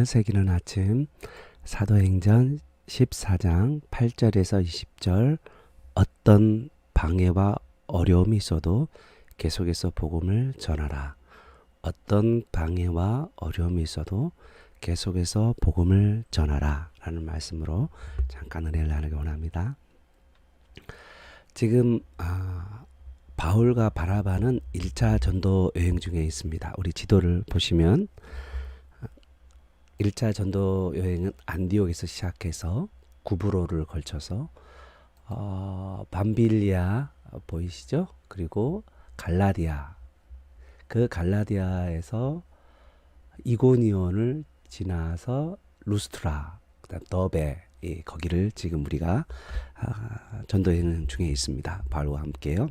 새기는 아침 사도행전 14장 8절에서 20절 어떤 방해와 어려움이 있어도 계속해서 복음을 전하라. 어떤 방해와 어려움이 있어도 계속해서 복음을 전하라 라는 말씀으로 잠깐 은혜를 나누기 원합니다. 지금 바울과 바나바는 1차 전도 여행 중에 있습니다. 우리 지도를 보시면 1차 전도 여행은 안디옥에서 시작해서 구브로를 걸쳐서 밤빌리아 보이시죠? 그리고 갈라디아, 그 갈라디아에서 이고니온을 지나서 루스트라, 그다음 더베, 거기를 지금 우리가 전도 여행 중에 있습니다. 바울과 함께요.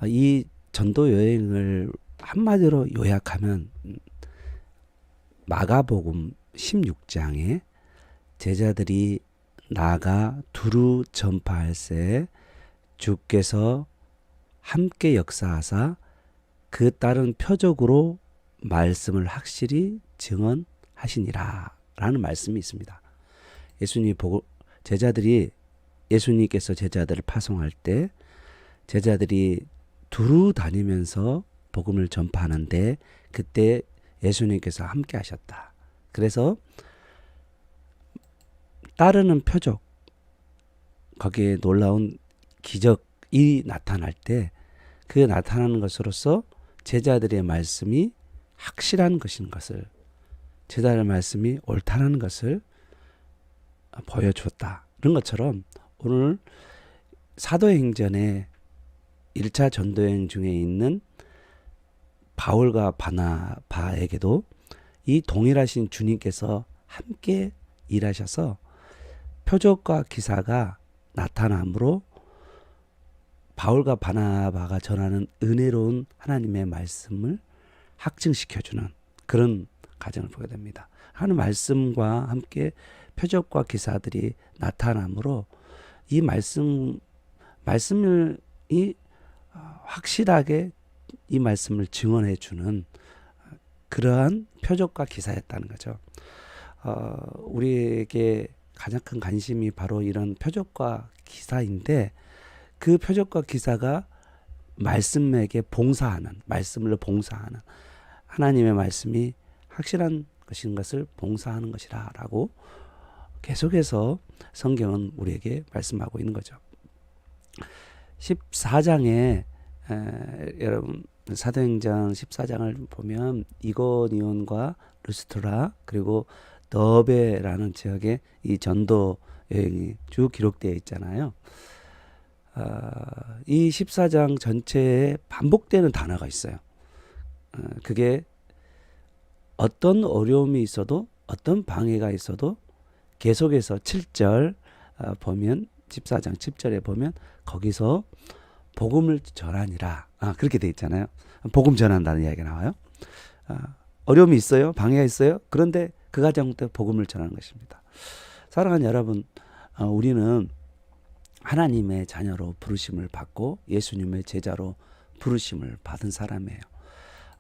이 전도 여행을 한마디로 요약하면 마가복음 16장에 제자들이 나가 두루 전파할새 주께서 함께 역사하사 그 따른 표적으로 말씀을 확실히 증언하시니라 라는 말씀이 있습니다. 예수님께서 제자들을 파송할 때 제자들이 두루 다니면서 복음을 전파하는데 그때 예수님께서 함께 하셨다. 그래서 따르는 표적, 거기에 놀라운 기적이 나타날 때 그 나타나는 것으로서 제자들의 말씀이 확실한 것인 것을, 제자들의 말씀이 옳다는 것을 보여주었다. 이런 것처럼 오늘 사도행전의 1차 전도여행 중에 있는 바울과 바나바에게도 이 동일하신 주님께서 함께 일하셔서 표적과 기사가 나타남으로 바울과 바나바가 전하는 은혜로운 하나님의 말씀을 확증시켜주는 그런 과정을 보게 됩니다. 하나님 말씀과 함께 표적과 기사들이 나타남으로 이 말씀이 확실하게 이 말씀을 증언해 주는 그러한 표적과 기사였다는 거죠. 우리에게 가장 큰 관심이 바로 이런 표적과 기사인데 그 표적과 기사가 말씀에게 말씀을 봉사하는 하나님의 말씀이 확실한 것인 것을 봉사하는 것이라 라고 계속해서 성경은 우리에게 말씀하고 있는 거죠. 14장에 여러분 사도행전 14장을 보면 이고니온과 루스트라 그리고 더베라는 지역에 이 전도 여행이 쭉 기록되어 있잖아요. 이 14장 전체에 반복되는 단어가 있어요. 그게 어떤 어려움이 있어도 어떤 방해가 있어도 계속해서 7절 보면 14장 10절에 보면 거기서 복음을 전하니라 그렇게 돼 있잖아요. 복음 전한다는 이야기가 나와요. 어려움이 있어요. 방해가 있어요. 그런데 그 과정부터 복음을 전하는 것입니다. 사랑하는 여러분, 우리는 하나님의 자녀로 부르심을 받고 예수님의 제자로 부르심을 받은 사람이에요.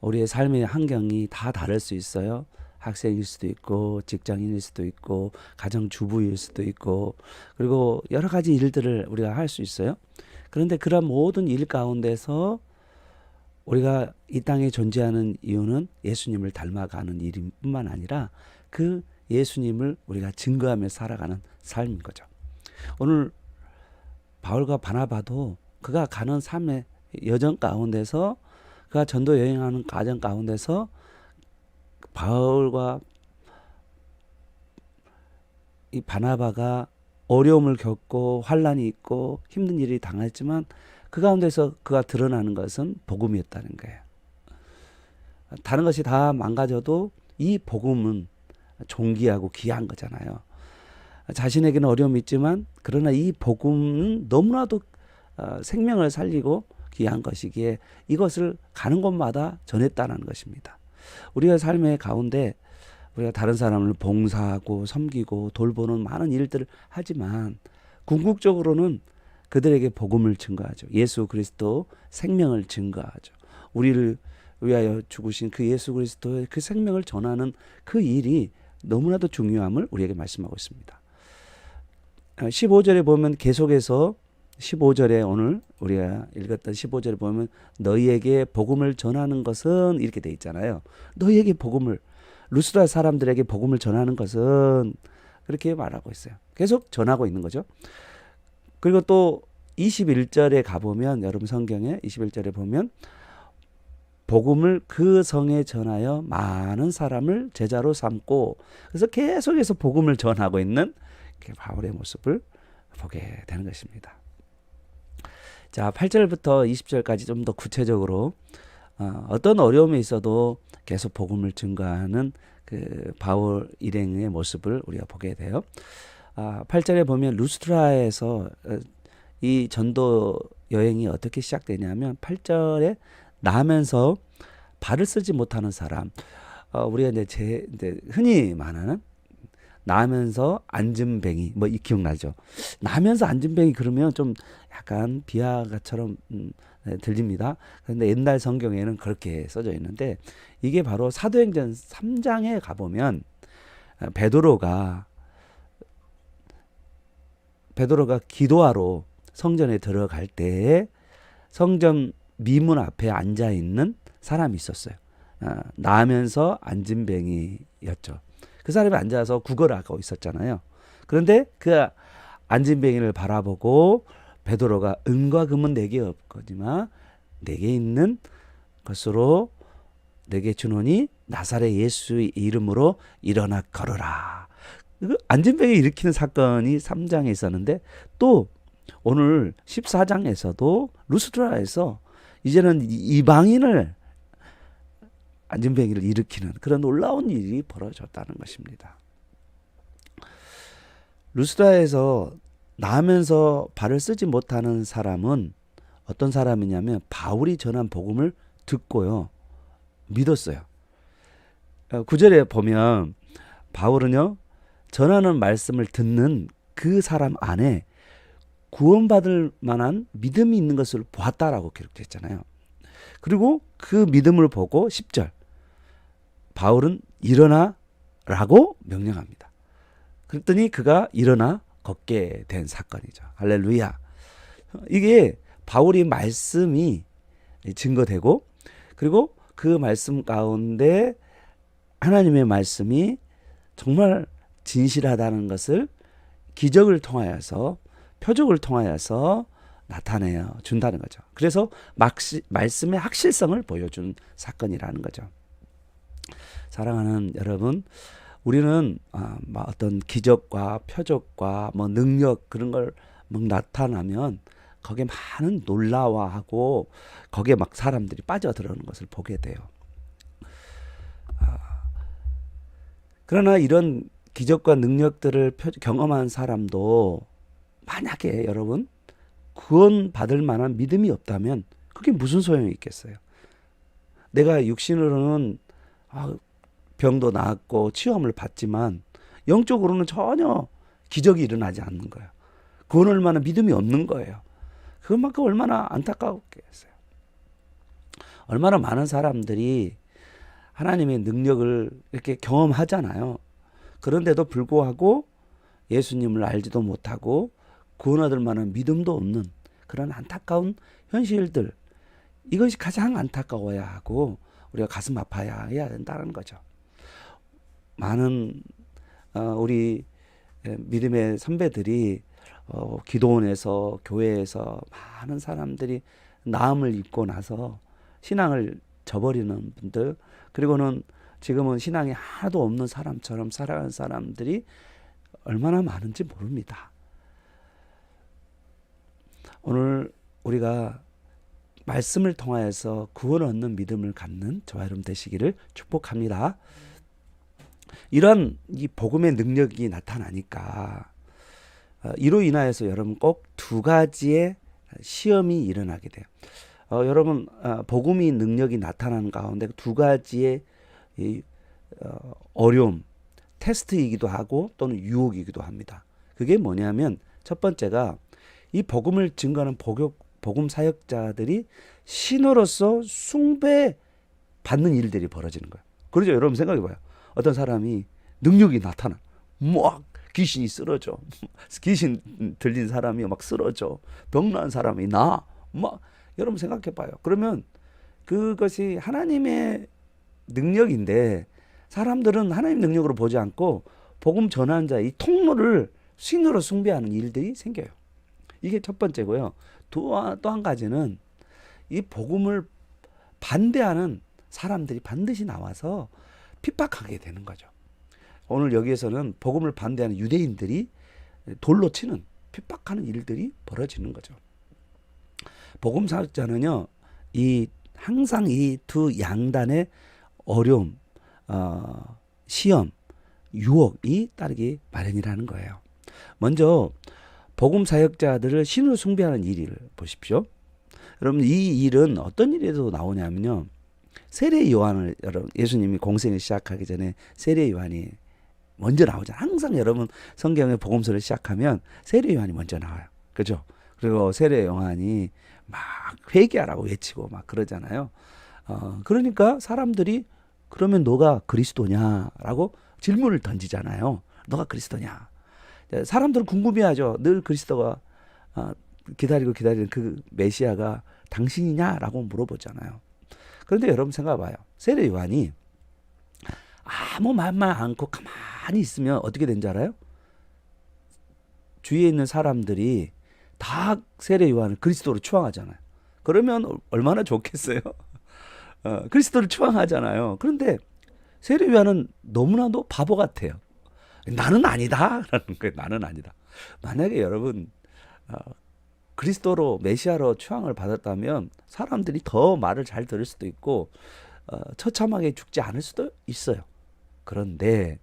우리의 삶의 환경이 다 다를 수 있어요. 학생일 수도 있고 직장인일 수도 있고 가정주부일 수도 있고 그리고 여러 가지 일들을 우리가 할 수 있어요. 그런데 그런 모든 일 가운데서 우리가 이 땅에 존재하는 이유는 예수님을 닮아가는 일뿐만 아니라 그 예수님을 우리가 증거하며 살아가는 삶인 거죠. 오늘 바울과 바나바도 그가 가는 삶의 여정 가운데서 그가 전도 여행하는 과정 가운데서 바울과 이 바나바가 어려움을 겪고 환난이 있고 힘든 일이 당했지만 그 가운데서 그가 드러나는 것은 복음이었다는 거예요. 다른 것이 다 망가져도 이 복음은 존귀하고 귀한 거잖아요. 자신에게는 어려움이 있지만 그러나 이 복음은 너무나도 생명을 살리고 귀한 것이기에 이것을 가는 곳마다 전했다는 것입니다. 우리가 삶의 가운데 우리가 다른 사람을 봉사하고 섬기고 돌보는 많은 일들을 하지만 궁극적으로는 그들에게 복음을 증거하죠. 예수 그리스도 생명을 증거하죠. 우리를 위하여 죽으신 그 예수 그리스도의 그 생명을 전하는 그 일이 너무나도 중요함을 우리에게 말씀하고 있습니다. 15절에 보면 계속해서 15절에 오늘 우리가 읽었던 15절에 보면 너희에게 복음을 전하는 것은 이렇게 돼 있잖아요. 너희에게 복음을, 루스드라 사람들에게 복음을 전하는 것은 그렇게 말하고 있어요. 계속 전하고 있는 거죠. 그리고 또 21절에 가보면 여러분 성경에 21절에 보면 복음을 그 성에 전하여 많은 사람을 제자로 삼고, 그래서 계속해서 복음을 전하고 있는 바울의 모습을 보게 되는 것입니다. 자, 8절부터 20절까지 좀 더 구체적으로 어떤 어려움이 있어도 계속 복음을 증거하는 그 바울 일행의 모습을 우리가 보게 돼요. 8절에 보면 루스트라에서 이 전도 여행이 어떻게 시작되냐면 8절에 나면서 발을 쓰지 못하는 사람, 우리가 이제 흔히 말하는 나면서 앉은뱅이, 뭐 이 기억나죠? 나면서 앉은뱅이 그러면 좀 약간 비하가처럼 들립니다. 그런데 옛날 성경에는 그렇게 써져 있는데 이게 바로 사도행전 3장에 가보면 베드로가 기도하러 성전에 들어갈 때에 성전 미문 앞에 앉아 있는 사람이 있었어요. 나면서 앉은뱅이였죠. 그 사람이 앉아서 구걸을 하고 있었잖아요. 그런데 그 앉은뱅이를 바라보고 베드로가 은과 금은 내게 없거니와 내게 있는 것으로 내게 주노니 나사렛 예수의 이름으로 일어나 걸어라. 앉은뱅이 일으키는 사건이 3장에 있었는데 또 오늘 14장에서도 루스드라에서 이제는 이방인을 앉은뱅이를 일으키는 그런 놀라운 일이 벌어졌다는 것입니다. 루스드라에서 나면서 발을 쓰지 못하는 사람은 어떤 사람이냐면 바울이 전한 복음을 듣고요, 믿었어요. 9절에 보면 바울은요, 전하는 말씀을 듣는 그 사람 안에 구원받을 만한 믿음이 있는 것을 보았다라고 기록됐잖아요. 그리고 그 믿음을 보고 10절 바울은 일어나라고 명령합니다. 그랬더니 그가 일어나 걷게 된 사건이죠. 할렐루야. 이게 바울이 말씀이 증거되고, 그리고 그 말씀 가운데 하나님의 말씀이 정말 진실하다는 것을 기적을 통하여서, 표적을 통하여서 나타내어 준다는 거죠. 그래서 말씀의 확실성을 보여준 사건이라는 거죠. 사랑하는 여러분, 우리는 어떤 기적과 표적과 능력 그런 걸 나타나면 거기에 많은 놀라워하고 거기에 막 사람들이 빠져들어오는 것을 보게 돼요. 그러나 이런 기적과 능력들을 경험한 사람도 만약에 여러분 구원받을 만한 믿음이 없다면 그게 무슨 소용이 있겠어요? 내가 육신으로는 병도 나았고 치유함을 받지만 영적으로는 전혀 기적이 일어나지 않는 거예요. 구원할 만한 믿음이 없는 거예요. 그것만큼 얼마나 안타까웠겠어요. 얼마나 많은 사람들이 하나님의 능력을 이렇게 경험하잖아요. 그런데도 불구하고 예수님을 알지도 못하고 구원 얻을 만한 믿음도 없는 그런 안타까운 현실들, 이것이 가장 안타까워야 하고 우리가 가슴 아파야 해야 된다는 거죠. 많은 우리 믿음의 선배들이 기도원에서 교회에서 많은 사람들이 나음을 입고 나서 신앙을 저버리는 분들, 그리고는 지금은 신앙이 하나도 없는 사람처럼 살아가는 사람들이 얼마나 많은지 모릅니다. 오늘 우리가 말씀을 통하여서 구원 얻는 믿음을 갖는 저와 여러분 되시기를 축복합니다. 이런 이 복음의 능력이 나타나니까 이로 인하여서 여러분 꼭 두 가지의 시험이 일어나게 돼요. 여러분 복음이 능력이 나타나는 가운데 두 가지의 어려움, 테스트이기도 하고 또는 유혹이기도 합니다. 그게 뭐냐면 첫 번째가 이 복음을 증거하는 복음 사역자들이 신으로서 숭배해야 받는 일들이 벌어지는 거예요. 그러죠. 여러분 생각해봐요. 어떤 사람이 능력이 나타나. 막 귀신이 쓰러져. 귀신 들린 사람이 막 쓰러져. 병난 사람이 나. 막 여러분 생각해봐요. 그러면 그것이 하나님의 능력인데 사람들은 하나님 능력으로 보지 않고 복음 전하는 자 이 통로를 신으로 숭배하는 일들이 생겨요. 이게 첫 번째고요. 또 한 가지는 이 복음을 반대하는 사람들이 반드시 나와서 핍박하게 되는 거죠. 오늘 여기에서는 복음을 반대하는 유대인들이 돌로 치는 핍박하는 일들이 벌어지는 거죠. 복음 사역자는요, 항상 이 두 양단의 어려움, 시험, 유혹이 따르기 마련이라는 거예요. 먼저 복음 사역자들을 신으로 숭배하는 일을 보십시오. 여러분 이 일은 어떤 일에도 나오냐면요. 세례 요한을 여러분 예수님이 공생을 시작하기 전에 세례 요한이 먼저 나오잖아요. 항상 여러분 성경의 복음서를 시작하면 세례 요한이 먼저 나와요. 그죠? 그리고 세례 요한이 막 회개하라고 외치고 막 그러잖아요. 그러니까 사람들이 그러면 너가 그리스도냐라고 질문을 던지잖아요. 너가 그리스도냐? 사람들은 궁금해하죠. 늘 그리스도가 기다리고 기다리는 그 메시아가 당신이냐라고 물어보잖아요. 그런데 여러분 생각해봐요. 세례 요한이 아무 말만 않고 가만히 있으면 어떻게 된 줄 알아요? 주위에 있는 사람들이 다 세례 요한을 그리스도로 추앙하잖아요. 그러면 얼마나 좋겠어요? 그리스도를 추앙하잖아요. 그런데 세례 요한은 너무나도 바보 같아요. 나는 아니다 라는 거예요. 나는 아니다. 만약에 여러분 그리스도로 메시아로 추앙을 받았다면 사람들이 더 말을 잘 들을 수도 있고 처참하게 죽지 않을 수도 있어요. 그런데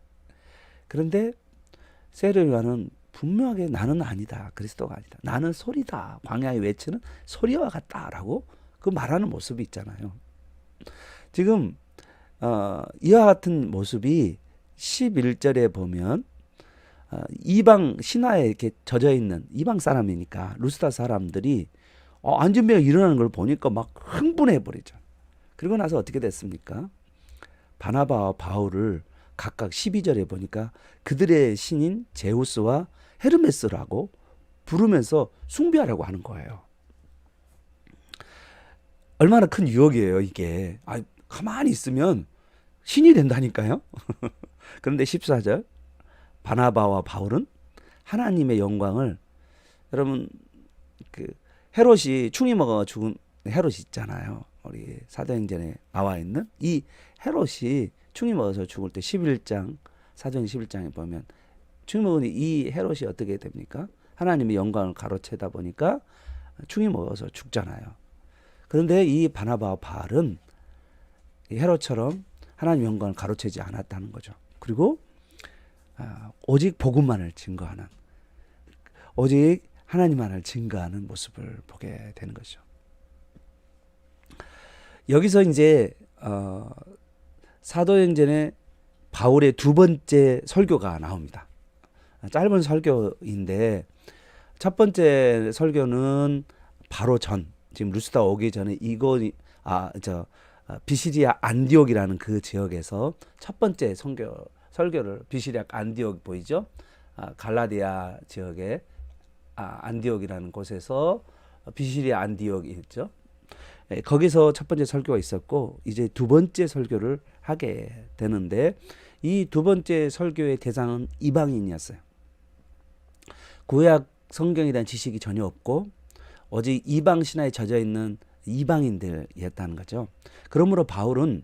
세례 요한은 분명하게 나는 아니다. 그리스도가 아니다. 나는 소리다. 광야에 외치는 소리와 같다라고 그 말하는 모습이 있잖아요. 지금 이와 같은 모습이 11절에 보면 이방 신화에 이렇게 젖어 있는 이방 사람이니까 루스다 사람들이 안전병이 일어나는 걸 보니까 막 흥분해 버리죠. 그리고 나서 어떻게 됐습니까? 바나바와 바울을 각각 12절에 보니까 그들의 신인 제우스와 헤르메스라고 부르면서 숭배하려고 하는 거예요. 얼마나 큰 유혹이에요, 이게. 가만히 있으면 신이 된다니까요. 그런데 14절 바나바와 바울은 하나님의 영광을 여러분 그 헤롯이 충이 먹어 죽은 헤롯이 있잖아요. 우리 사도행전에 나와 있는 이 헤롯이 충이 먹어서 죽을 때 11장 사도행 11장에 보면 충이 먹은 이 헤롯이 어떻게 됩니까? 하나님의 영광을 가로채다 보니까 충이 먹어서 죽잖아요. 그런데 이 바나바와 바울은 헤롯처럼 하나님 영광을 가로채지 않았다는 거죠. 그리고 오직 복음만을 증거하는, 오직 하나님만을 증거하는 모습을 보게 되는 거죠. 여기서 이제 사도행전에 바울의 두 번째 설교가 나옵니다. 짧은 설교인데 첫 번째 설교는 바로 지금 루스다 오기 전에 비시리아 안디옥이라는 그 지역에서 첫 번째 설교를 비시리아 안디옥 보이죠? 갈라디아 지역의 안디옥이라는 곳에서 비시리아 안디옥이 있죠. 거기서 첫 번째 설교가 있었고 이제 두 번째 설교를 하게 되는데 이 두 번째 설교의 대상은 이방인이었어요. 구약 성경에 대한 지식이 전혀 없고 오직 이방 신화에 젖어 있는 이방인들이었다는 거죠. 그러므로 바울은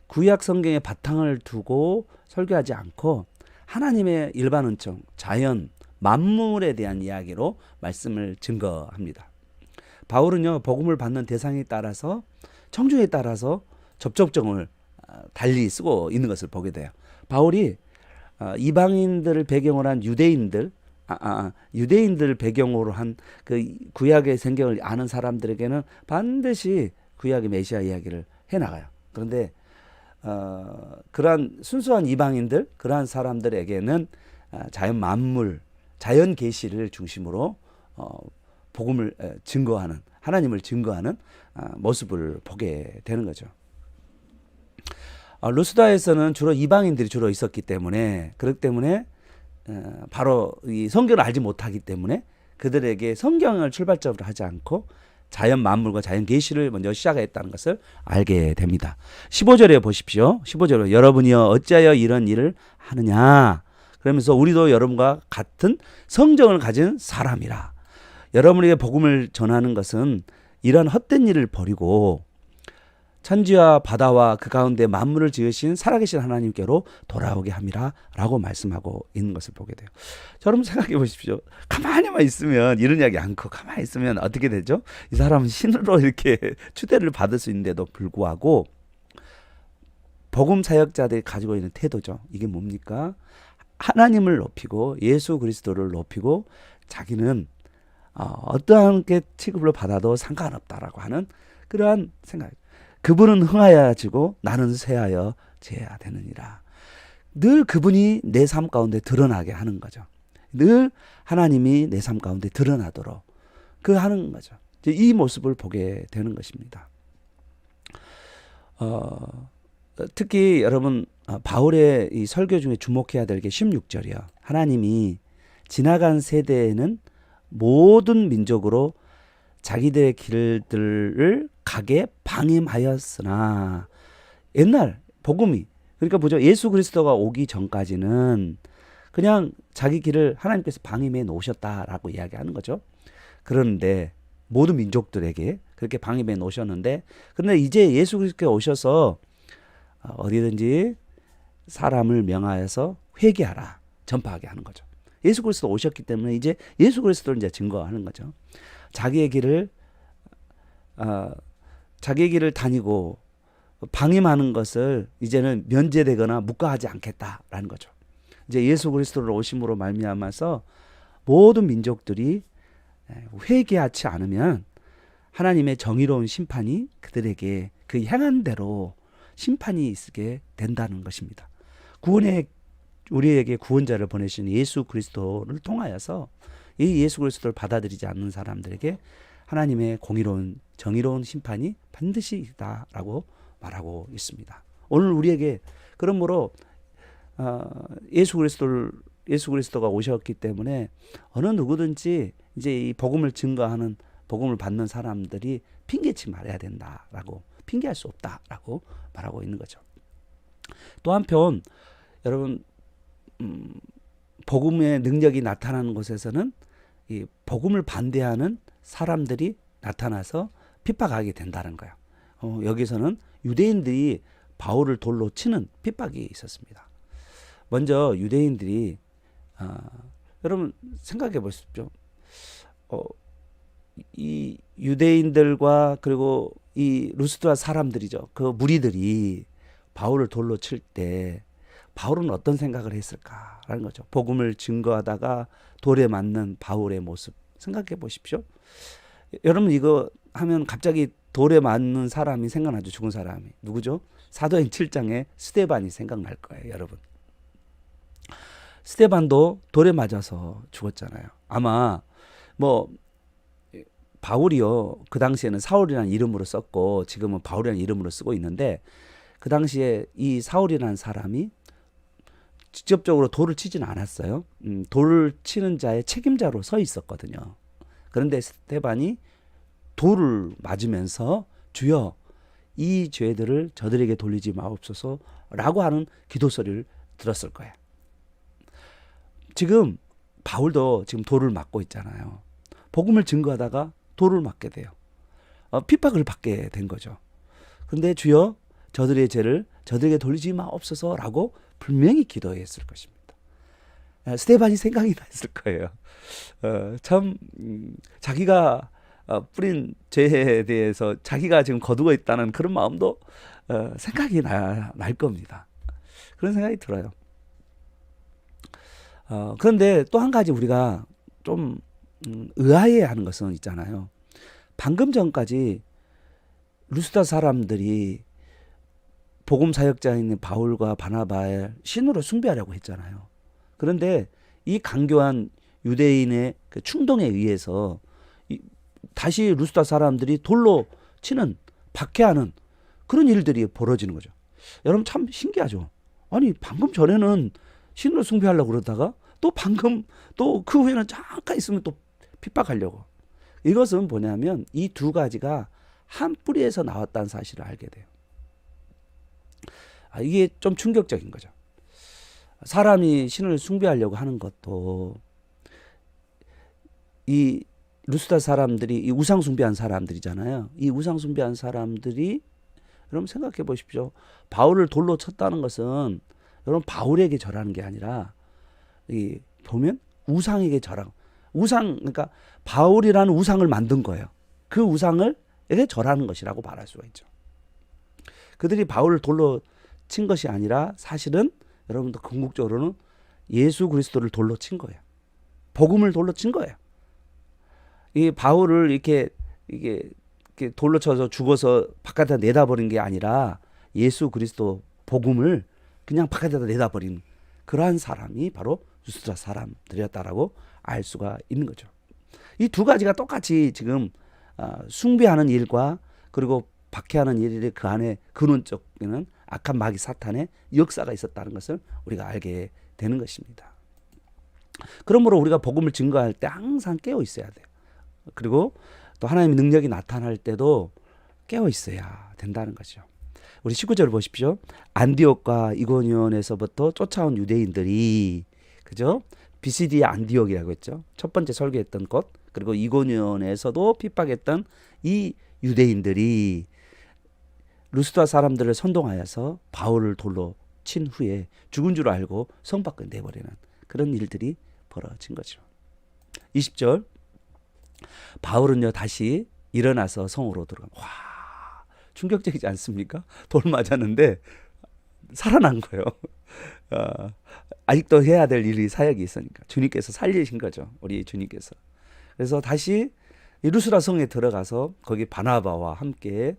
구약 성경의 바탕을 두고 설교하지 않고 하나님의 일반 은총, 자연, 만물에 대한 이야기로 말씀을 증거합니다. 바울은요, 복음을 받는 대상에 따라서 청중에 따라서 접촉점을 달리 쓰고 있는 것을 보게 돼요. 바울이 이방인들을 배경으로 한 유대인들 배경으로 한 그 구약의 성경을 아는 사람들에게는 반드시 구약의 메시아 이야기를 해나가요. 그런데 그러한 순수한 이방인들, 그러한 사람들에게는 자연 만물, 자연 계시를 중심으로 복음을 증거하는, 하나님을 증거하는 모습을 보게 되는 거죠. 루스다에서는 주로 이방인들이 주로 있었기 때문에, 그렇기 때문에 바로 이 성경을 알지 못하기 때문에 그들에게 성경을 출발점으로 하지 않고 자연 만물과 자연 계시를 먼저 시작했다는 것을 알게 됩니다. 15절에 보십시오. 15절에 여러분이여 어찌하여 이런 일을 하느냐. 그러면서 우리도 여러분과 같은 성정을 가진 사람이라. 여러분에게 복음을 전하는 것은 이런 헛된 일을 버리고 천지와 바다와 그 가운데 만물을 지으신 살아계신 하나님께로 돌아오게 함이라 라고 말씀하고 있는 것을 보게 돼요. 여러분 생각해 보십시오. 가만히만 있으면, 이런 이야기 않고 가만히 있으면 어떻게 되죠? 이 사람은 신으로 이렇게 추대를 받을 수 있는데도 불구하고 복음 사역자들이 가지고 있는 태도죠. 이게 뭡니까? 하나님을 높이고 예수 그리스도를 높이고 자기는 어떠한 게 취급을 받아도 상관없다라고 하는 그러한 생각. 그분은 흥하여 지고 나는 쇠하여 재야 되느니라. 늘 그분이 내 삶 가운데 드러나게 하는 거죠. 늘 하나님이 내 삶 가운데 드러나도록 그 하는 거죠. 이 모습을 보게 되는 것입니다. 특히 여러분 바울의 이 설교 중에 주목해야 될 게 16절이요. 하나님이 지나간 세대에는 모든 민족으로 자기들의 길들을 가게 방임하였으나, 옛날 복음이, 그러니까 보죠. 예수 그리스도가 오기 전까지는 그냥 자기 길을 하나님께서 방임해 놓으셨다라고 이야기하는 거죠. 그런데 모든 민족들에게 그렇게 방임해 놓으셨는데, 그런데 이제 예수 그리스도가 오셔서 어디든지 사람을 명하여서 회개하라, 전파하게 하는 거죠. 예수 그리스도 오셨기 때문에 이제 예수 그리스도를 이제 증거하는 거죠. 자기의 길을 다니고 방임하는 것을 이제는 면제되거나 묵과하지 않겠다라는 거죠. 이제 예수 그리스도를 오심으로 말미암아서 모든 민족들이 회개하지 않으면 하나님의 정의로운 심판이 그들에게 그 행한 대로 심판이 있게 된다는 것입니다. 우리에게 구원자를 보내신 예수 그리스도를 통하여서 이 예수 그리스도를 받아들이지 않는 사람들에게 하나님의 공의로운 정의로운 심판이 반드시 있다라고 말하고 있습니다. 오늘 우리에게 그러므로 예수 그리스도가 오셨기 때문에 어느 누구든지 이제 이 복음을 증거하는, 복음을 받는 사람들이 핑계치 말아야 된다라고, 핑계할 수 없다라고 말하고 있는 거죠. 또 한편 여러분 복음의 능력이 나타나는 곳에서는 이 복음을 반대하는 사람들이 나타나서 핍박하게 된다는 거예요. 여기서는 유대인들이 바울을 돌로 치는 핍박이 있었습니다. 먼저 유대인들이 여러분 생각해 보십시오. 이 유대인들과 그리고 이 루스드라 사람들이죠. 그 무리들이 바울을 돌로 칠 때 바울은 어떤 생각을 했을까라는 거죠. 복음을 증거하다가 돌에 맞는 바울의 모습 생각해 보십시오. 여러분 이거 하면 갑자기 돌에 맞는 사람이 생각나죠. 죽은 사람이. 누구죠? 사도행 7장에 스데반이 생각날 거예요. 여러분. 스데반도 돌에 맞아서 죽었잖아요. 아마 뭐 바울이요. 그 당시에는 사울이라는 이름으로 썼고 지금은 바울이라는 이름으로 쓰고 있는데, 그 당시에 이 사울이라는 사람이 직접적으로 돌을 치지는 않았어요. 돌을 치는 자의 책임자로 서 있었거든요. 그런데 스데반이 돌을 맞으면서 주여 이 죄들을 저들에게 돌리지 마옵소서라고 하는 기도 소리를 들었을 거예요. 지금 바울도 지금 돌을 맞고 있잖아요. 복음을 증거하다가 돌을 맞게 돼요. 핍박을 받게 된 거죠. 그런데 주여 저들의 죄를 저들에게 돌리지 마옵소서라고 분명히 기도했을 것입니다. 스데반이 생각이 났을 거예요. 참 자기가 뿌린 죄에 대해서 자기가 지금 거두고 있다는 그런 마음도 생각이 날 겁니다. 그런 생각이 들어요. 그런데 또 한 가지 우리가 좀 의아해야 하는 것은 있잖아요. 방금 전까지 루스다 사람들이 복음 사역자인 바울과 바나바의 신으로 숭배하려고 했잖아요. 그런데 이 강교한 유대인의 그 충동에 의해서 다시 루스다 사람들이 돌로 치는, 박해하는 그런 일들이 벌어지는 거죠. 여러분 참 신기하죠. 아니 방금 전에는 신을 숭배하려고 그러다가 또 방금 또 그 후에는 잠깐 있으면 또 핍박하려고. 이것은 뭐냐면 이 두 가지가 한 뿌리에서 나왔다는 사실을 알게 돼요. 이게 좀 충격적인 거죠. 사람이 신을 숭배하려고 하는 것도 이 루스드라 사람들이 이 우상 숭배한 사람들이잖아요. 이 우상 숭배한 사람들이 여러분 생각해 보십시오. 바울을 돌로 쳤다는 것은 여러분 바울에게 절하는 게 아니라 이 보면 우상에게 절하고 우상 그러니까 바울이라는 우상을 만든 거예요. 그 우상을에게 절하는 것이라고 말할 수가 있죠. 그들이 바울을 돌로 친 것이 아니라 사실은 여러분도 궁극적으로는 예수 그리스도를 돌로 친 거예요. 복음을 돌로 친 거예요. 이 바울을 이렇게 돌로 쳐서 죽어서 바깥에 내다버린 게 아니라 예수 그리스도 복음을 그냥 바깥에다 내다버린 그러한 사람이 바로 루스드라 사람들이었다라고 알 수가 있는 거죠. 이 두 가지가 똑같이 지금 숭배하는 일과 그리고 박해하는 일이 그 안에 근원적에는 악한 마귀 사탄의 역사가 있었다는 것을 우리가 알게 되는 것입니다. 그러므로 우리가 복음을 증거할 때 항상 깨어 있어야 돼요. 그리고 또 하나님의 능력이 나타날 때도 깨어 있어야 된다는 거죠. 우리 19절 보십시오. 안디옥과 이고니온에서부터 쫓아온 유대인들이 그죠? 비시디의 안디옥이라고 했죠. 첫 번째 설교했던 곳. 그리고 이고니온에서도 핍박했던 이 유대인들이 루스드라 사람들을 선동하여서 바울을 돌로 친 후에 죽은 줄 알고 성 밖을 내버리는 그런 일들이 벌어진 거죠. 20절 바울은요 다시 일어나서 성으로 들어갑니다. 와, 충격적이지 않습니까? 돌 맞았는데 살아난 거예요. 아직도 해야 될 일이 사역이 있으니까 주님께서 살리신 거죠. 우리 주님께서. 그래서 다시 루스드라 성에 들어가서 거기 바나바와 함께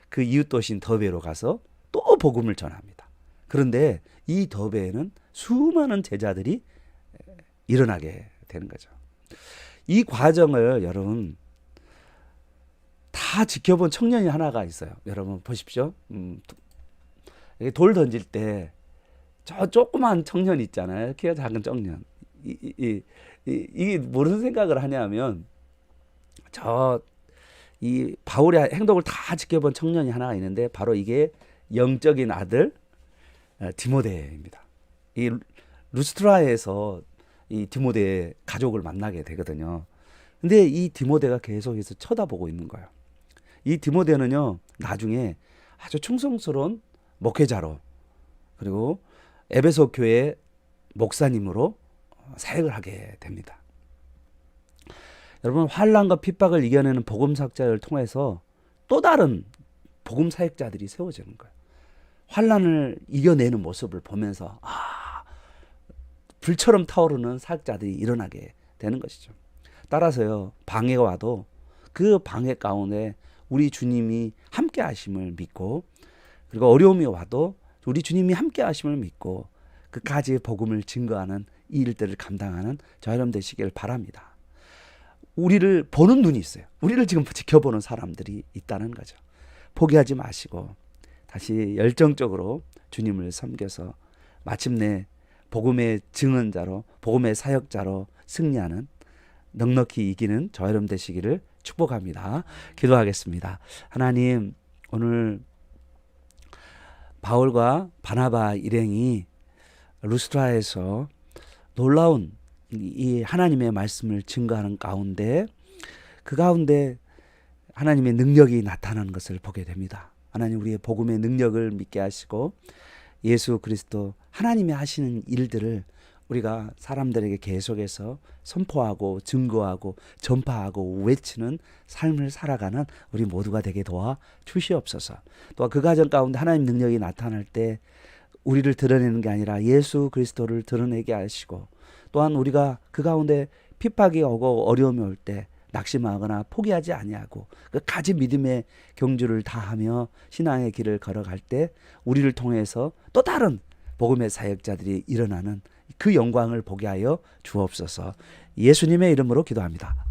그 이웃 도시인 더베로 가서 또 복음을 전합니다. 그런데 이 더베에는 수많은 제자들이 일어나게 되는 거죠. 이 과정을 여러분 다 지켜본 청년이 하나가 있어요. 여러분 보십시오. 돌 던질 때 저 조그만 청년 있잖아요. 키가 작은 청년. 이게 무슨 생각을 하냐면 이 바울의 행동을 다 지켜본 청년이 하나가 있는데 바로 이게 영적인 아들 디모데입니다. 이 루스트라에서 이 디모데의 가족을 만나게 되거든요. 근데 이 디모데가 계속해서 쳐다보고 있는 거예요. 이 디모데는요 나중에 아주 충성스러운 목회자로 그리고 에베소 교회 목사님으로 사역을 하게 됩니다. 여러분 환난과 핍박을 이겨내는 복음 사역자를 통해서 또 다른 복음 사역자들이 세워지는 거예요. 환난을 이겨내는 모습을 보면서 불처럼 타오르는 사역자들이 일어나게 되는 것이죠. 따라서요 방해가 와도 그 방해 가운데 우리 주님이 함께 하심을 믿고 그리고 어려움이 와도 우리 주님이 함께 하심을 믿고 그까지 복음을 증거하는 이 일들을 감당하는 저 여러분 되시길 바랍니다. 우리를 보는 눈이 있어요. 우리를 지금 지켜보는 사람들이 있다는 거죠. 포기하지 마시고 다시 열정적으로 주님을 섬겨서 마침내 복음의 증언자로 복음의 사역자로 승리하는 넉넉히 이기는 저 여러분 되시기를 축복합니다. 기도하겠습니다. 하나님 오늘 바울과 바나바 일행이 루스트라에서 놀라운 이 하나님의 말씀을 증거하는 가운데 그 가운데 하나님의 능력이 나타나는 것을 보게 됩니다. 하나님 우리의 복음의 능력을 믿게 하시고 예수 그리스도 하나님이 하시는 일들을 우리가 사람들에게 계속해서 선포하고 증거하고 전파하고 외치는 삶을 살아가는 우리 모두가 되게 도와 주시옵소서. 또 그 과정 가운데 하나님 능력이 나타날 때 우리를 드러내는 게 아니라 예수 그리스도를 드러내게 하시고 또한 우리가 그 가운데 핍박이 오고 어려움이 올 때 낙심하거나 포기하지 아니하고 끝까지 믿음의 경주를 다하며 신앙의 길을 걸어갈 때 우리를 통해서 또 다른 복음의 사역자들이 일어나는 그 영광을 보게 하여 주옵소서. 예수님의 이름으로 기도합니다.